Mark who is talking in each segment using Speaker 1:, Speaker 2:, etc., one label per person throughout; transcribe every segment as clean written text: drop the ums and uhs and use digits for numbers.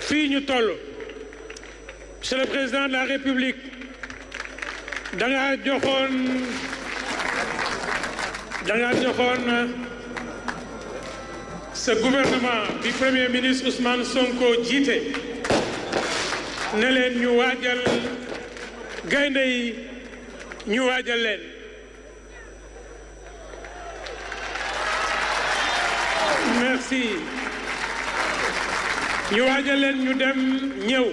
Speaker 1: fii ñu toll Monsieur le Président de la République danga joxoon ce gouvernement du Premier ministre Ousmane Sonko jiite ne leen ñu waajal gaynde yi ñu waajal leen merci ñu waajal leen ñu dem ñëw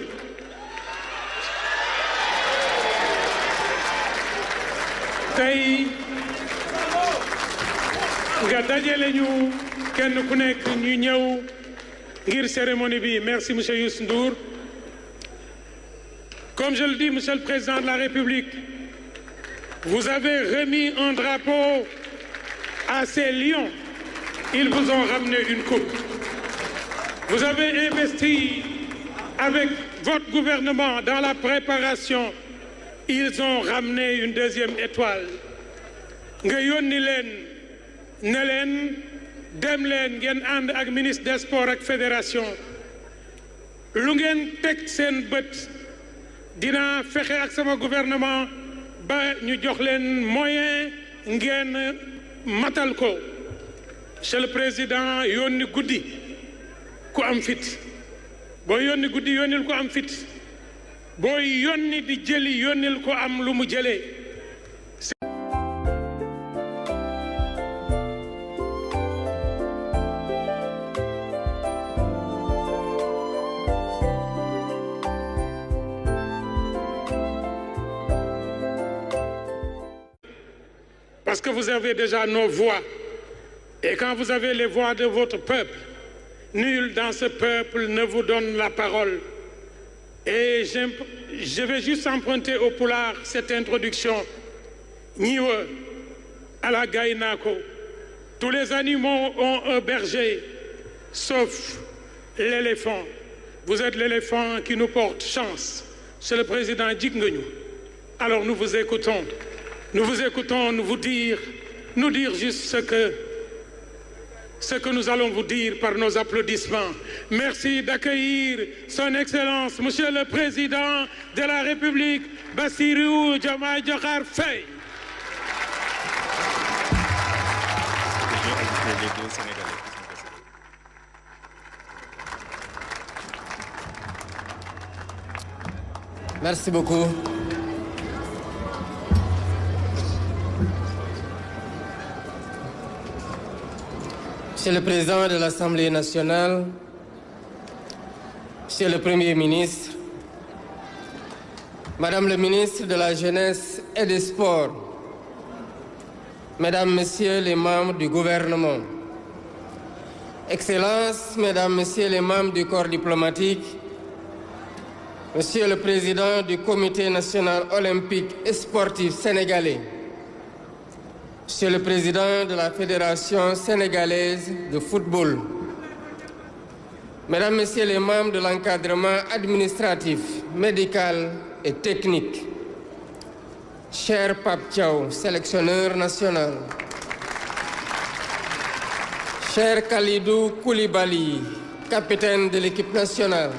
Speaker 1: tey nga dajale ñu kenn ku nekk ñu ñëw ngir cérémonie bi merci monsieur Youssou Ndour comme je le dis monsieur le président de la République vous avez remis un drapeau à ces lions ils vous ont ramené une coupe vous avez investi avec votre gouvernement dans la préparation ils ont ramené une deuxième étoile nga yónni leen ne leen dem leen ngeen ànd ak ministre des sports ak fédération lu ngeen teg seen bët dina fexe ak sama gouvernement ba ñu jox leen moyen ngeen matal ko monsieur le président yónni guddi ku am fit boo yónni guddi yónnil ko am fit boo yónni di jëli yónnil ko am lu mu jëlee parce que vous avez déjà nos voix et quand vous avez les voix de votre peuple nul dans ce peuple ne vous donne la parole et je vais juste emprunter au pulaar cette introduction ñiwa ala gaynako tous les animaux ont un berger sauf l'éléphant vous êtes l'éléphant qui nous porte chance c'est le président jig nga ñu alors nous vous écoutons nous dire juste ce que nous allons vous dire par nos applaudissements. Merci d'accueillir son Excellence, Monsieur le Président de la République, Bassirou Diomaye Diakhar Faye.
Speaker 2: Merci beaucoup. Monsieur le Président de l'Assemblée nationale, Monsieur le Premier ministre, Madame le ministre de la Jeunesse et des Sports, Mesdames, Messieurs les membres du gouvernement, Excellences, Mesdames, Messieurs les membres du corps diplomatique, Monsieur le Président du Comité national olympique et sportif sénégalais, Monsieur le Président de la Fédération sénégalaise de football, Mesdames, Messieurs les membres de l'encadrement administratif, médical et technique, cher Pape Thiaw, sélectionneur national, cher Khalidou Koulibaly, capitaine de l'équipe nationale,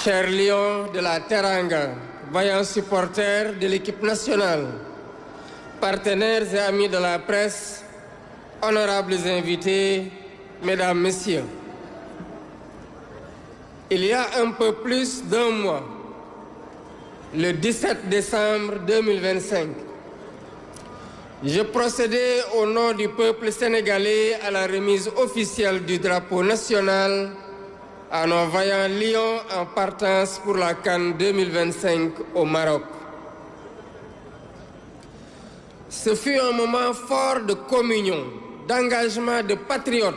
Speaker 2: cher Lion de la Teranga, vaillant supporter de l'équipe nationale, partenaires et amis de la presse, honorables invités, Mesdames, Messieurs. Il y a un peu plus d'un mois, le 17 décembre 2025, je procédais au nom du peuple sénégalais à la remise officielle du drapeau national à nos vaillants lions en partance pour la CAN 2025 au Maroc. Ce fut un moment fort de communion, d'engagement de patriotes,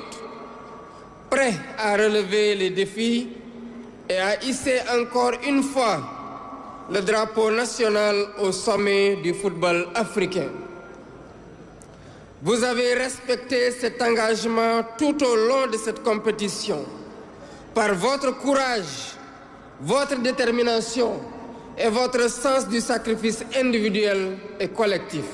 Speaker 2: prêts à relever les défis et à hisser encore une fois le drapeau national au sommet du football africain. Vous avez respecté cet engagement tout au long de cette compétition par votre courage, votre détermination et votre sens du sacrifice individuel et collectif.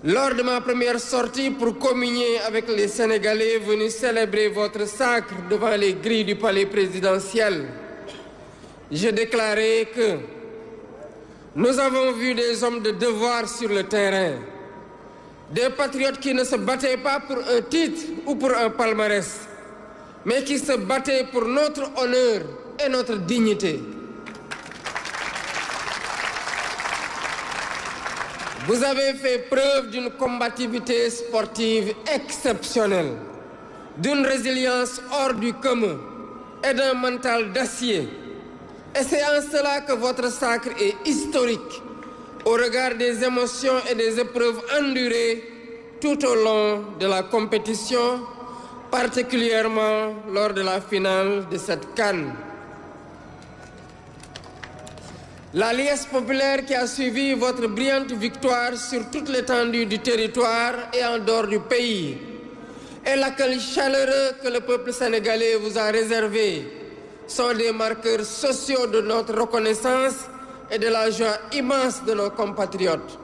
Speaker 2: Lors de ma première sortie pour communier avec les Sénégalais venus célébrer votre sacre devant les grilles du palais présidentiel, je déclarais que nous avons vu des hommes de devoir sur le terrain, des patriotes qui ne se battaient pas pour un titre ou pour un palmarès, mais qui se battaient pour notre honneur et notre dignité. Vous avez fait preuve d'une combativité sportive exceptionnelle, d'une résilience hors du commun et d'un mental d'acier. Et c'est en cela que votre sacre est historique, au regard des émotions et des épreuves endurées tout au long de la compétition, particulièrement lors de la finale de cette CAN. La liesse populaire qui a suivi votre brillante victoire sur toute l'étendue du territoire et en dehors du pays, et l'accueil chaleureux que le peuple sénégalais vous a réservé, sont des marqueurs sociaux de notre reconnaissance et de la joie immense de nos compatriotes.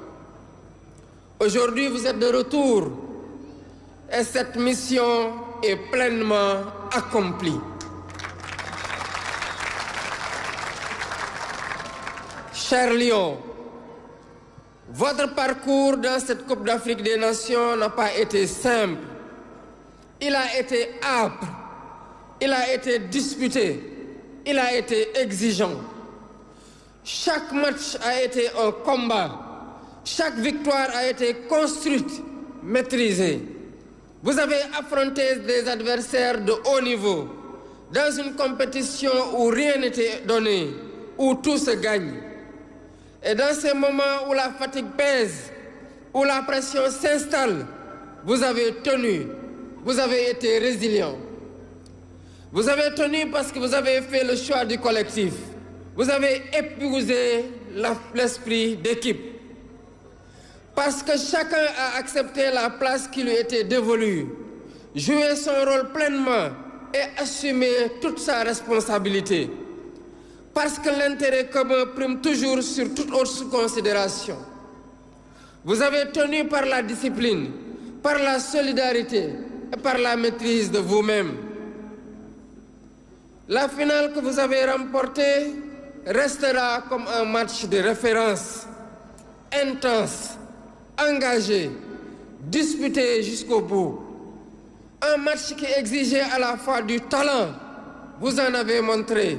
Speaker 2: Aujourd'hui, vous êtes de retour et cette mission est pleinement accomplie. Chers Lions, votre parcours dans cette Coupe d'Afrique des Nations n'a pas été simple. Il a été âpre, il a été disputé, il a été exigeant. Chaque match a été un combat, chaque victoire a été construite, maîtrisée. Vous avez affronté des adversaires de haut niveau, dans une compétition où rien n'était donné, où tout se gagne. Et dans ces moments où la fatigue pèse, où la pression s'installe, vous avez tenu, vous avez été résilient. Vous avez tenu parce que vous avez fait le choix du collectif. Vous avez épousé l'esprit d'équipe. Parce que chacun a accepté la place qui lui était dévolue, joué son rôle pleinement et assumé toute sa responsabilité. Parce que l'intérêt commun prime toujours sur toute autre considération. Vous avez tenu par la discipline, par la solidarité et par la maîtrise de vous-même. La finale que vous avez remportée restera comme un match de référence, intense, engagé, disputé jusqu'au bout. Un match qui exigeait à la fois du talent, vous en avez montré,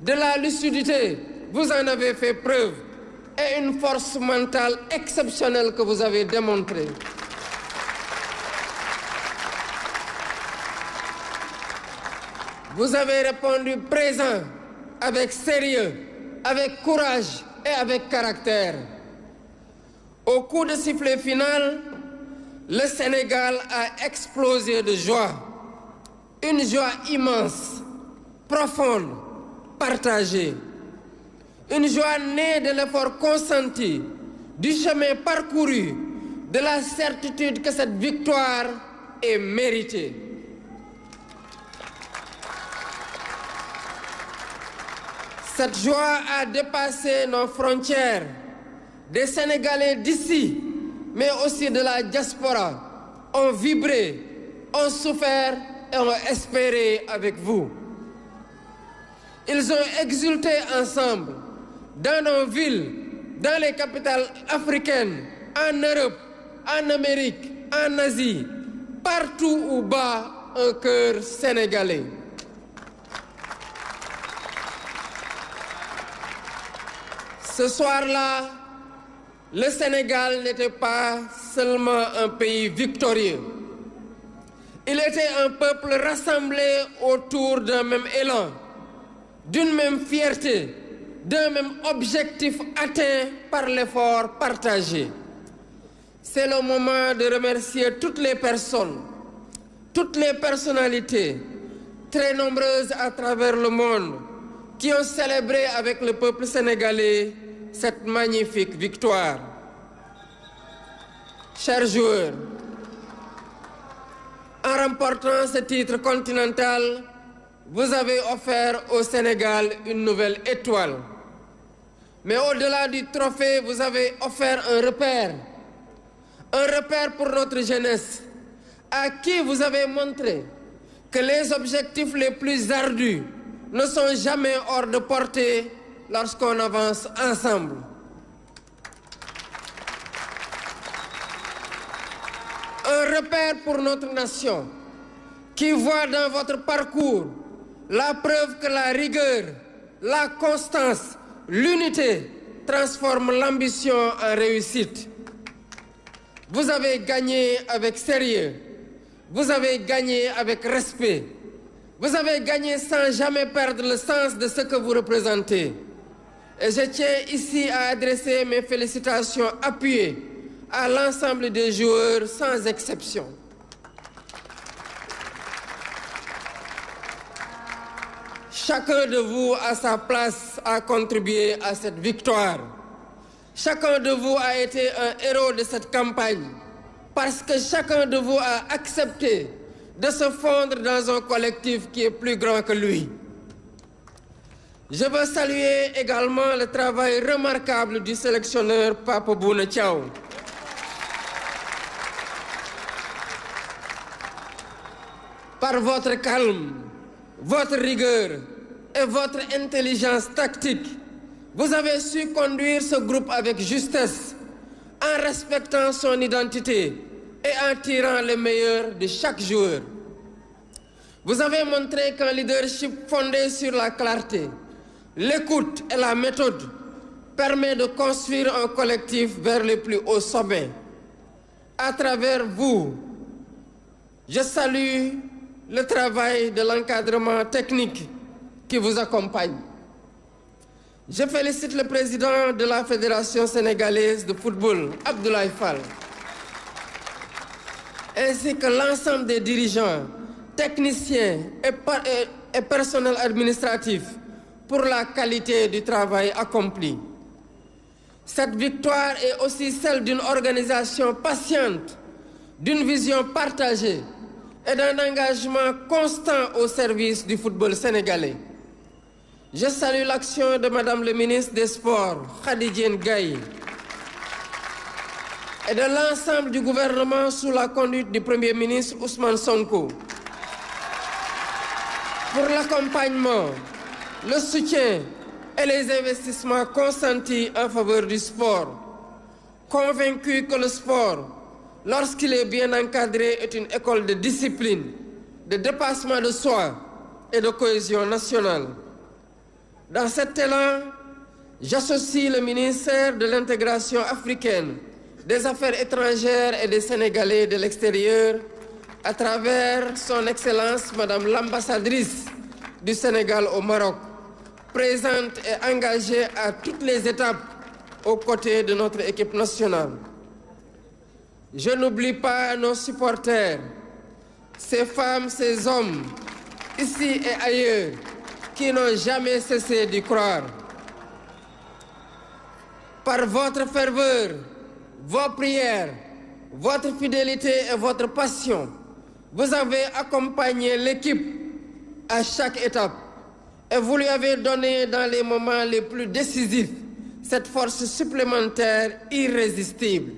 Speaker 2: de la lucidité, vous en avez fait preuve, et une force mentale exceptionnelle que vous avez démontrée. Vous avez répondu présent, avec sérieux, avec courage et avec caractère. Au coup de sifflet final, le Sénégal a explosé de joie. Une joie immense, profonde, partagée. Une joie née de l'effort consenti, du chemin parcouru, de la certitude que cette victoire est méritée. Cette joie a dépassé nos frontières. Des Sénégalais d'ici, mais aussi de la diaspora, ont vibré, ont souffert et ont espéré avec vous. Ils ont exulté ensemble, dans nos villes, dans les capitales africaines, en Europe, en Amérique, en Asie, partout où bat un cœur sénégalais. Ce soir-là, le Sénégal n'était pas seulement un pays victorieux. Il était un peuple rassemblé autour d'un même élan, d'une même fierté, d'un même objectif atteint par l'effort partagé. C'est le moment de remercier toutes les personnes, toutes les personnalités, très nombreuses à travers le monde, qui ont célébré avec le peuple sénégalais cette magnifique victoire. Chers joueurs, en remportant ce titre continental, vous avez offert au Sénégal une nouvelle étoile. Mais au-delà du trophée, vous avez offert un repère Un repère pour notre jeunesse, à qui vous avez montré que les objectifs les plus ardus ne sont jamais hors de portée lorsqu'on avance ensemble. Un repère pour notre nation qui voit dans votre parcours la preuve que la rigueur, la constance, l'unité transforment l'ambition en réussite. Vous avez gagné avec sérieux, vous avez gagné avec respect, vous avez gagné sans jamais perdre le sens de ce que vous représentez. Et je tiens ici à adresser mes félicitations appuyées à l'ensemble des joueurs sans exception. Chacun de vous à sa place a contribué à cette victoire. Chacun de vous a été un héros de cette campagne parce que chacun de vous a accepté de se fondre dans un collectif qui est plus grand que lui. Je veux saluer également le travail remarquable du sélectionneur Pape Bouna Thiaw. Par votre calme, votre rigueur et votre intelligence tactique, vous avez su conduire ce groupe avec justesse, en respectant son identité et en tirant le meilleur de chaque joueur. Vous avez montré qu'un leadership fondé sur la clarté, l'écoute et la méthode permet de construire un collectif vers le plus haut sommet. À travers vous, je salue le travail de l'encadrement technique qui vous accompagne. Je félicite le président de la Fédération sénégalaise de football, Abdoulaye Fall, ainsi que l'ensemble des dirigeants, techniciens et personnel administratif pour la qualité du travail accompli. Cette victoire est aussi celle d'une organisation patiente, d'une vision partagée et d'un engagement constant au service du football sénégalais. Je salue l'action de Madame le ministre des Sports, Khady Diène Gaye, et de l'ensemble du gouvernement sous la conduite du Premier ministre Ousmane Sonko pour l'accompagnement, le soutien et les investissements consentis en faveur du sport, convaincus que le sport, lorsqu'il est bien encadré, est une école de discipline, de dépassement de soi et de cohésion nationale. Dans cet élan, j'associe le ministère de l'Intégration africaine, des Affaires étrangères et des Sénégalais de l'extérieur à travers son Excellence Madame l'ambassadrice du Sénégal au Maroc, présente et engagée à toutes les étapes aux côtés de notre équipe nationale. Je n'oublie pas nos supporters, ces femmes, ces hommes, ici et ailleurs, qui n'ont jamais cessé d'y croire. Par votre ferveur, vos prières, votre fidélité et votre passion, vous avez accompagné l'équipe à chaque étape et vous lui avez donné dans les moments les plus décisifs cette force supplémentaire irrésistible.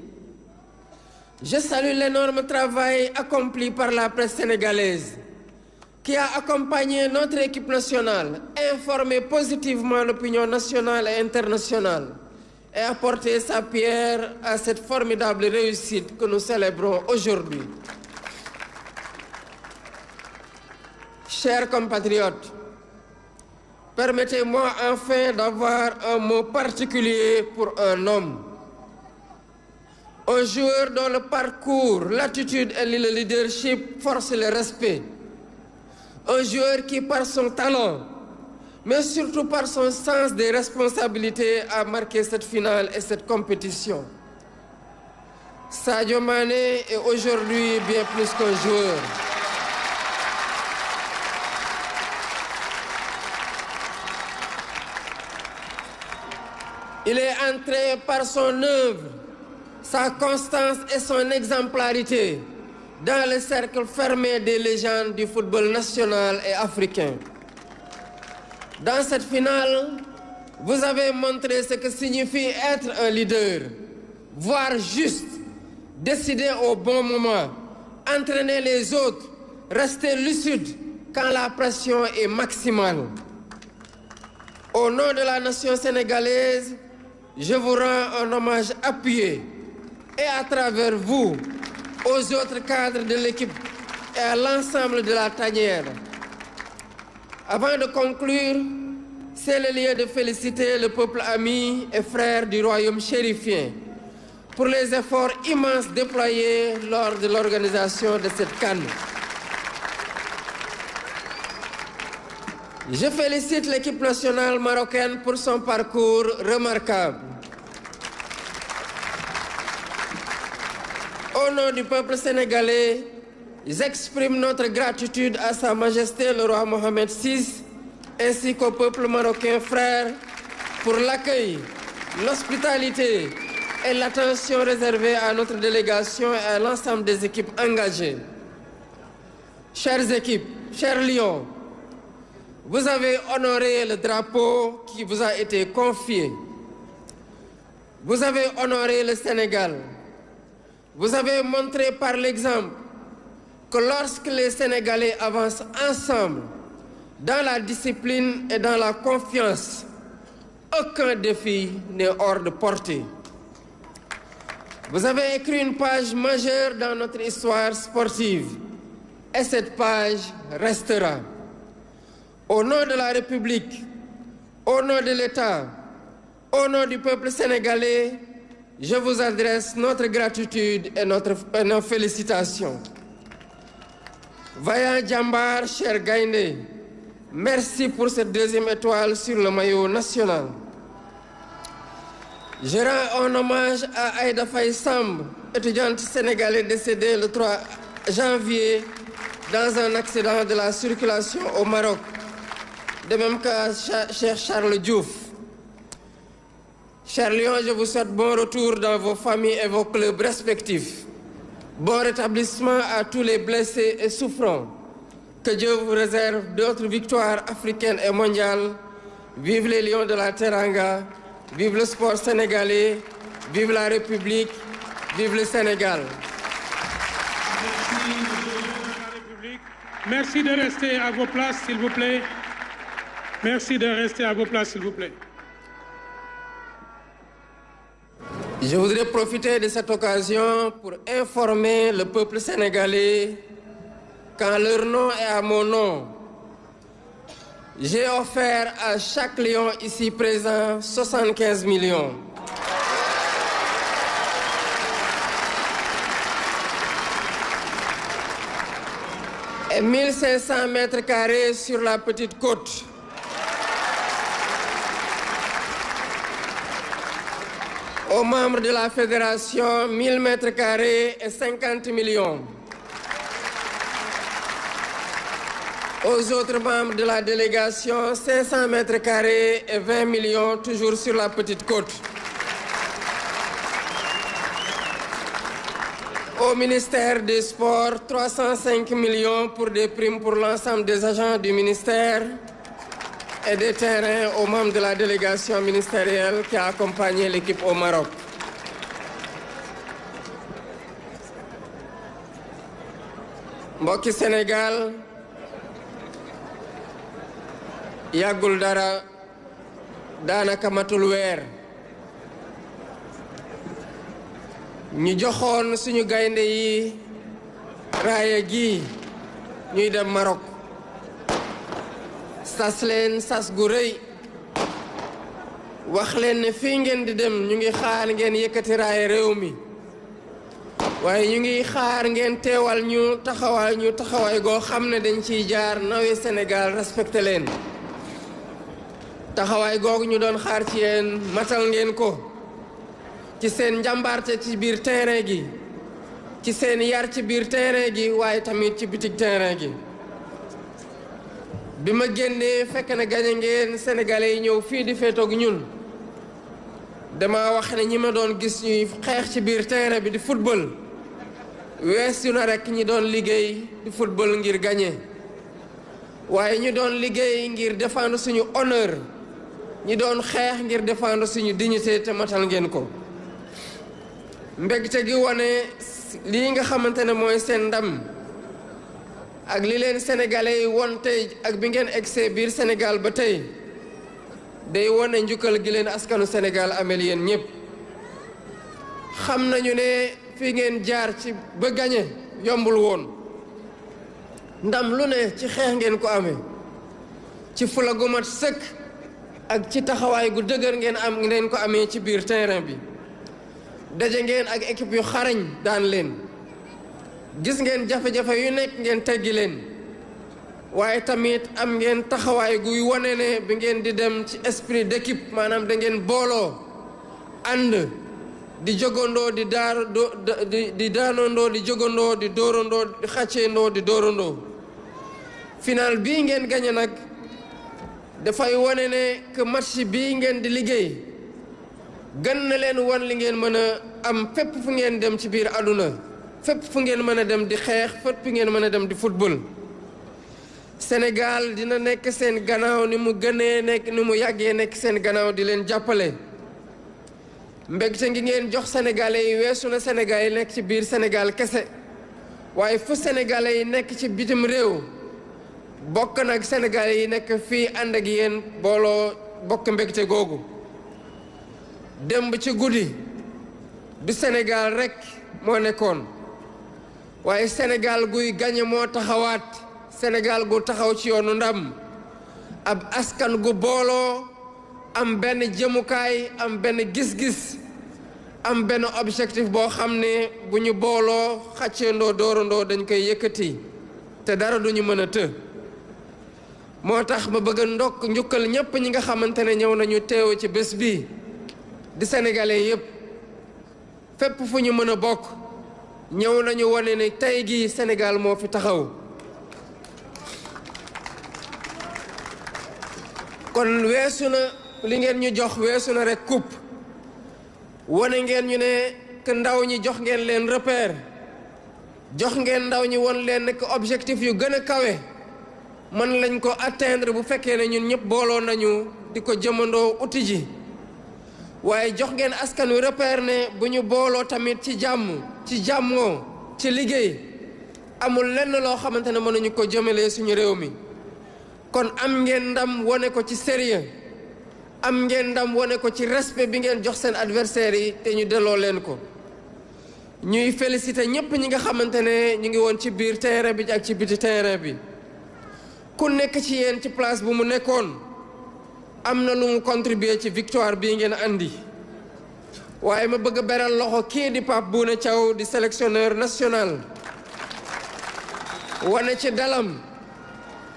Speaker 2: Je salue l'énorme travail accompli par la presse sénégalaise qui a accompagné notre équipe nationale, informé positivement l'opinion nationale et internationale et apporté sa pierre à cette formidable réussite que nous célébrons aujourd'hui. Chers compatriotes, permettez-moi enfin d'avoir un mot particulier pour un homme. Un joueur dont le parcours, l'attitude et le leadership forcent le respect. Un joueur qui, par son talent, mais surtout par son sens des responsabilités, a marqué cette finale et cette compétition. Sadio Mané est aujourd'hui bien plus qu'un joueur. Il est entré par son œuvre, sa constance et son exemplarité dans le cercle fermé des légendes du football national et africain. Dans cette finale, vous avez montré ce que signifie être un leader, voire juste, décider au bon moment, entraîner les autres, rester lucide quand la pression est maximale. Au nom de la nation sénégalaise, je vous rends un hommage appuyé et à travers vous, aux autres cadres de l'équipe et à l'ensemble de la tanière. Avant de conclure, c'est le lieu de féliciter le peuple ami et frère du royaume chérifien pour les efforts immenses déployés lors de l'organisation de cette CAN. Je félicite l'équipe nationale marocaine pour son parcours remarquable. Au nom du peuple sénégalais, j'exprime notre gratitude à Sa Majesté le roi Mohamed VI ainsi qu'au peuple marocain frère pour l'accueil, l'hospitalité et l'attention réservée à notre délégation et à l'ensemble des équipes engagées. Chères équipes, chers lions, vous avez honoré le drapeau qui vous a été confié. Vous avez honoré le Sénégal. Vous avez montré par l'exemple que lorsque les Sénégalais avancent ensemble, dans la discipline et dans la confiance, aucun défi n'est hors de portée. Vous avez écrit une page majeure dans notre histoire sportive, et cette page restera. Au nom de la République, au nom de l'État, au nom du peuple sénégalais, je vous adresse notre gratitude et nos félicitations. Vaillant Djambar, cher Gaïndé, merci pour cette deuxième étoile sur le maillot national. Je rends un hommage à Aïda Faye Samb, étudiante sénégalaise décédée le 3 janvier dans un accident de la circulation au Maroc. De même qu'à cher Charles Diouf. Chers Lions, je vous souhaite bon retour dans vos familles et vos clubs respectifs. Bon rétablissement à tous les blessés et souffrants. Que Dieu vous réserve d'autres victoires africaines et mondiales. Vive les Lions de la Teranga, vive le sport sénégalais, vive la République, vive le Sénégal.
Speaker 1: Merci de rester à vos places, s'il vous plaît. Merci de rester à vos places, s'il vous plaît.
Speaker 2: Je voudrais profiter de cette occasion pour informer le peuple sénégalais qu'en leur nom et à mon nom, j'ai offert à chaque lion ici présent 75 millions. Et 1500 mètres carrés sur la petite côte. Aux membres de la fédération, 1000 mètres carrés et 50 millions. Aux autres membres de la délégation, 500 mètres carrés et 20 millions, toujours sur la petite côte. Au ministère des Sports, 305 millions pour des primes pour l'ensemble des agents du ministère et des terrains aux membres de la délégation ministérielle qui a accompagné l'équipe au Maroc. Mbokki Sénégal, yàggul dara daanaka matul weer ñu joxoon suñu gaynde yi raaya gi ñuy dem Maroc. sas leen sas gu rëy wax leen ne fii ngeen di dem ñu ngi xaar ngeen yëkkati raaya réew mi waaye ñu ngi xaar ngeen teewal ñu taxawaay goo xam ne dañ ciy jaar nawe Sénégal respecté leen taxawaay googu ñu doon xaar ci yéen matal ngeen ko ci seen njàmbaarte ci biir terrain gi ci seen yar ci biir terrain gi waaye tamit ci bitik terrain gi bi ma génnee fekk na gañe ngeen sénégalais yi ñëw fii di féetoog ñun dama wax ne ñi ma doon gis ñuy xeex ci biir terrain bi di football weesu na rek ñi doon liggéey di football ngir gañe waaye ñu doon liggéey ngir défendre suñu honneur ñi doon xeex ngir défendre suñu dignité te matal ngeen ko mbégte gi wane lii nga xamante ne mooy seen ndam ak li leen sénégalais yi won tey ak bi ngeen egsee biir Sénégal ba tey day wane njukkal gi leen askanu Sénégal amel yéen ñëpp xam nañu ne fi ngeen jaar ci ba gañe yombul woon ndam lu ne ci xeex ngeen ko amee ci fula gu mat sëkk ak ci taxawaay gu dëgër ngeen ko amee ci biir terrain bi daje ngeen ak équipe yu xarañ daan leen gis ngeen jafe-jafe yu nekk ngeen teggi leen waaye tamit am ngeen taxawaay guy wane ne bi ngeen di dem ci esprit d'équipe maanaam da ngeen booloo ànd di jogandoo di daanandoo di jogandoo di dóorandoo di xàcceendoo di dóorandoo final bii ngeen gañe nag dafay wane ne que match bii ngeen di liggéey gën na leen wan li ngeen mën a am fépp fu ngeen dem ci biir àdduna fépp fu ngeen mën a dem di xeex fépp fu ngeen mën a dem di football Sénégal dina nekk seen gannaaw ni mu gënee nekk ni mu yàggee nekk seen gannaaw di leen jàppale mbégte ngi ngeen jox sénégalais yi weesu na sénégalais yi nekk ci biir Sénégal kese waaye fu sénégalais yi nekk ci bitim réew bokk nag sénégalais yi nekk fii ànd ak yéen booloo bokk mbégte googu démb ci guddi du Sénégal rekk moo nekkoon waaye Sénégal guy gañe moo taxawaat Sénégal gu taxaw ci yoonu ndam ab askan gu booloo am benn jëmukaay am benn gis-gis am benn objectif boo xam ne bu ñu booloo xàcceendoo dóorandoo dañ koy yëkkati te dara duñu mën a të moo tax ma bëgg a njukkal ñépp ñi nga xamante ne ñëw nañu teew ci bés bi di sénégalais yépp fépp fu ñu mën a bokk ñëw nañu wane ne tey gi Sénégal moo fi taxaw kon weesu na li ngeen ñu jox weesu na rek coupe wane ngeen ñu ne que ndaw ñi jox ngeen leen repère jox ngeen ndaw ñi won leen ne que objectif yu gën a kawe mën lañ ko atteindre bu fekkee ne ñun ñëpp booloo nañu di ko jëmandoo uti ji waaye jox ngeen askan wi repère ne bu ñu booloo tamit ci jàmm ci jàmmoo ci liggéey amul lenn loo xamante ne mënuñu ko jëmalee suñu réew mi kon am ngeen ndam wane ko ci sérieux am ngeen ndam wane ko ci respect bi ngeen jox seen adversaires yi te ñu delloo leen ko ñuy féliciter ñépp ñi nga xamante ne ñu ngi woon ci biir terrain bi ak ci biti terrain bi ku nekk ci yéen ci place bu mu nekkoon am na lu mu contribuer ci victoire bii ngeen andi waaye ma bëgg a beral loxo kii di Pape Bouna Thiaw di sélectionneur national wane ci dalam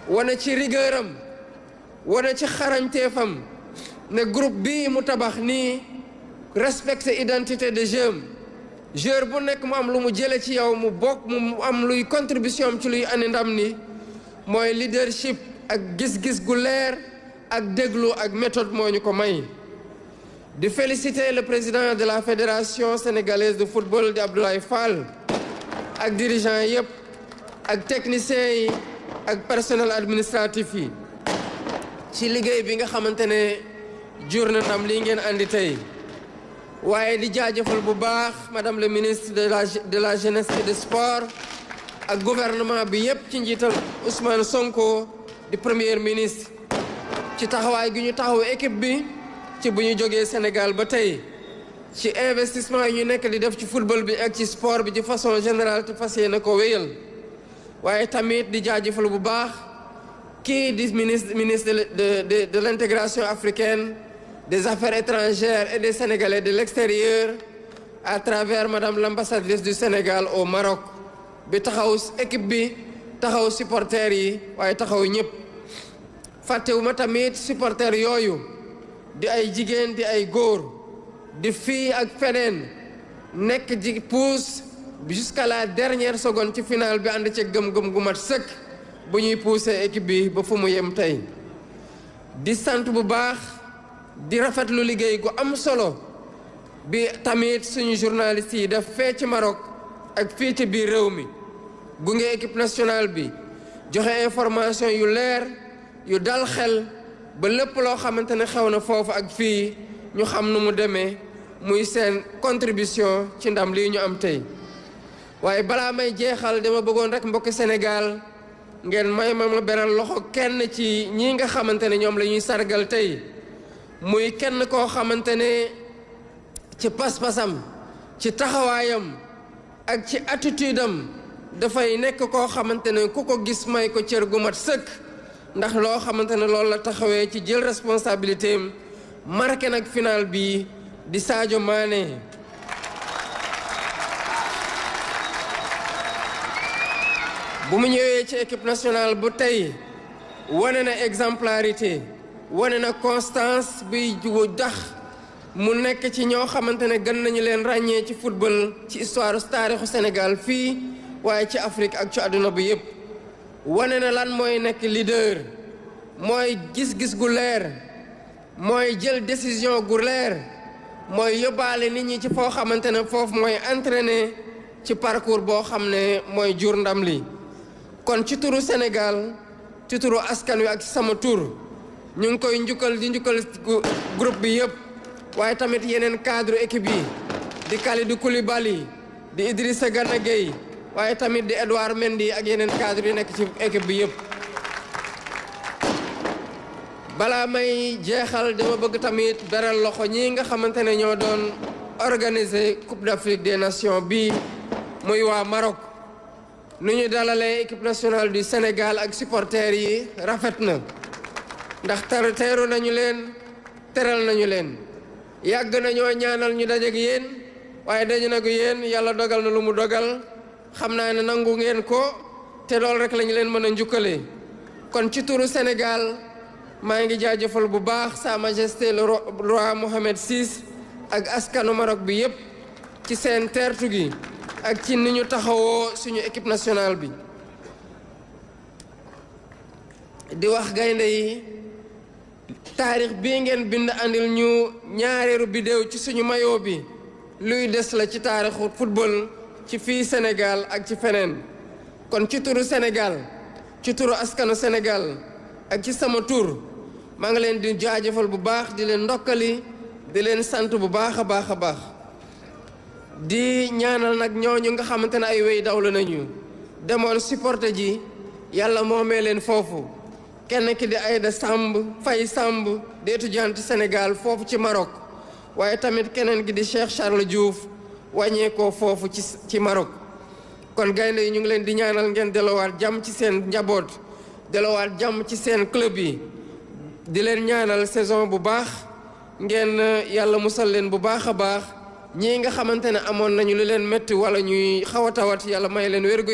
Speaker 2: wane ci rigueuram wane ci xarañteefam ne groupe bii mu tabax nii respecter identité de joueur bu nekk mu am lu mu jële ci yow mu bokk mu am luy contribution am ci luy andi ndam ni mooy leadership ak gis-gis gu leer ak déglu ak méthode moo ñu ko may di féliciter le président de la fédération sénégalaise de football di Abdoulaye Fall ak dirigeants yëpp ak techniciens yi ak personnel administratif yi ci liggéey bi nga xamante ne jur na ndam lii ngeen andi tey waaye di jaajëfal bu baax madame le ministre de la jeunesse et des sports ak gouvernement bi yëpp ci njiital Ousmane Sonko di premier ministre ci taxawaay gi ñu taxaw équipe bi ci bu ñu jógee Sénégal ba tey ci investissement yi ñu nekk di def ci football bi ak ci sport bi ci façon générale te fas yéene ko wéyal waaye tamit di jaajëfal bu baax kii di ministre de l'intégration africaine des affaires étrangères et des Sénégalais de l'extérieur à travers madame l'ambassadrice du Sénégal au Maroc bi taxaw équipe bi taxaw supporters yi waaye taxaw ñëpp fàttewuma tamit supporters yooyu di ay jigéen di ay góor di fii ak feneen nekk di pousse jusqu'à la dernière seconde ci finale bi ànd ci gëm-gëm gu mat sëkk bu ñuy pousser équipe bi ba fu mu yem tey di sant bu baax di rafetlu liggéey gu am solo bi tamit suñu journalistes yi def fee ci Maroc ak fii ci biir réew mi gunge équipe nationale bi joxe information yu leer yu dal xel ba lépp loo xamante ne xew na foofu ak fii ñu xam nu mu demee muy seen contribution ci ndam lii ñu am tey. waaye balaa may jeexal dama bëggoon rek mbokki Sénégal ngeen may ma beral loxo kenn ci ñi nga xamante ne ñoom la ñuy sargal tey muy kenn koo xamante ne ci pas-pasam ci taxawaayam ak ci attitude am dafay nekk koo xamante ne ku ko gis may ko cër gu mat sëkk ndax loo xamante ne loolu la taxawee ci jël responsabilité am marqué nag final bi di Sadio Mané. bu mu ñëwee ci équipe nationale bu tey wane na exemplarité wane na constance buy dax mu nekk ci ñoo xamante ne gën nañu leen ràññee ci football ci histoire taarixu Sénégal fii waaye ci Afrique ak ci àdduna bi yépp wane na lan mooy nekk leader mooy gis-gis gu leer mooy jël décision gu leer mooy yóbbaale nit ñi ci foo xamante ne foofu mooy entraîner ci parcours boo xam ne mooy jur ndam li kon ci turu Sénégal ci turu askan wi ak ci sama tur ñu ngi koy njukkal di njukkal groupe bi yëpp waaye tamit yeneen cadre équipe yi di Kalidou Koulibaly di Idrissa Gana Gueye waaye tamit di Edouard Mendy ak yeneen cadre yi nekk ci équipe bi yëpp. balaa may jeexal dama bëgg tamit beral loxo ñi nga xamante ne ñoo doon organiser Coupe d'Afrique des Nations bi muy waa Maroc. nu ñu dalalee équipe nationale du Sénégal ak supporters yi rafet na ndax teeru nañu leen teral nañu leen yàgg nañoo ñaanal ñu dajeek yéen waaye daje na ko yéen yàlla dogal na lu mu dogal xam naa ne nangu ngeen ko te loolu rek lañu leen mën a njukkalee kon ci turu Sénégal maa ngi jaajëfal bu baax Sa Majesté le roi Mohammed VI ak askanu Maroc bi yépp ci seen teertu gi ak ci ni ñu taxawoo suñu équipe nationale bi di wax gaynde yi taarix bii ngeen bind andil ñu ñaareelu bidéew ci suñu maillot bi luy des la ci taarixu football ci fii Sénégal ak ci feneen kon ci turu Sénégal ci turu askanu Sénégal ak ci sama tur maa ngi leen di jaajëfal bu baax di leen ndokkali di leen sant bu baax a baax a baax di ñaanal nag ñooñu nga xamante ne ay wéy dawlu nañu demoon supporter ji yàlla moomee leen foofu kenn ki di Aïda Samb Faye Samb di étudiante Sénégal foofu ci Maroc waaye tamit keneen ki di Cheikh Charles Diouf wàññeekoo foofu ci Maroc kon gaynde yi ñu ngi leen di ñaanal ngeen delluwaat jàmm ci seen njaboot delluwaat jàmm ci seen club yi di leen ñaanal saison bu baax ngeen yàlla musal leen bu baax a baax ñii nga xamante ne amoon nañu lu leen métti wala ñuy xaw a tawat yàlla may leen wér gu